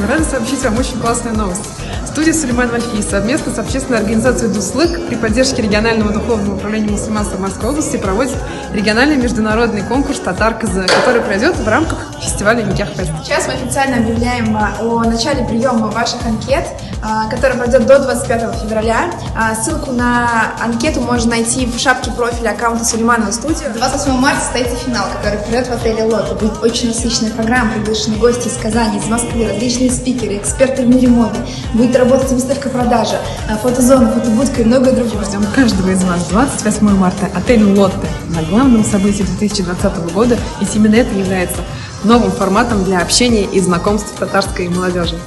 мы рады сообщить вам очень классную новость. Студия Сулейман Вальфи совместно с общественной организацией «Дуслык» при поддержке регионального духовного управления мусульманства Морской области проводит региональный международный конкурс «Татар-КЗ», который пройдет в рамках фестиваля Никях Фест. Сейчас мы официально объявляем о начале приема ваших анкет, который пройдет до 25 февраля. Ссылку на анкету можно найти в шапке профиля аккаунта Сулейманова студия. 28 марта состоится финал, который пройдет в отеле «Лотто». Будет очень насыщенная программа, приглашены гости из Казани, из Москвы, различные спикеры, эксперты в мире моды. Будет работать выставка-продажа, фотозона, фотобудка и многое другое. Ждем каждого из вас 28 марта, отель «Лотто» на главном событии 2020 года, ведь именно это является новым форматом для общения и знакомств татарской молодежи.